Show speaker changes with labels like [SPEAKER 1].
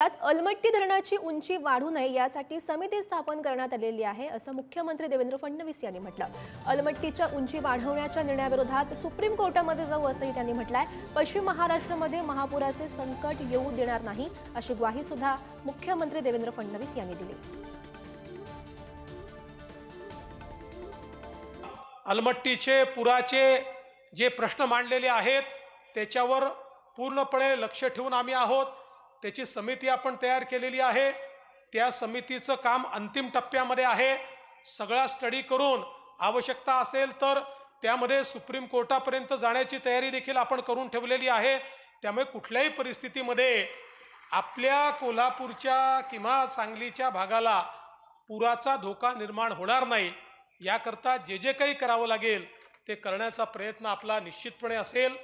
[SPEAKER 1] त्यात अलमट्टी धरणाची उंची वाढू नये यासाठी समिती स्थापन करण्यात आलेली आहे असं मुख्यमंत्री देवेंद्र फडणवीस यांनी म्हटलं। अलमट्टीच्या उंची वाढवण्याच्या निर्णयाविरोधात सुप्रीम कोर्टामध्ये जाऊ असंही त्यांनी म्हटलंय। पश्चिम महाराष्ट्रामध्ये महापुराचे संकट येऊ देणार नाही अशी ग्वाही सुद्धा मुख्यमंत्री देवेंद्र फडणवीस यांनी दिली।
[SPEAKER 2] अलमट्टीचे पुराचे जे प्रश्न मांडलेले आहेत त्याच्यावर पूर्णपणे लक्ष ठेवून आम्ही आहोत। त्याची समिती आपण तयार केलेली आहे। त्या समितीचं काम अंतिम टप्प्यामध्ये आहे। सगळा स्टडी करून आवश्यकता असेल तर त्यामध्ये सुप्रीम कोर्टापर्यंत जाण्याची तयारी देखील आपण करून ठेवलेली आहे। त्यामुळे कुठल्याही परिस्थितीमध्ये आपल्या कोल्हापूरच्या किंवा सांगलीच्या भागाला पुराचा धोका निर्माण होणार नाही याकरता जे काही करावं लागेल ते करण्याचा प्रयत्न आपला निश्चितपणे असेल।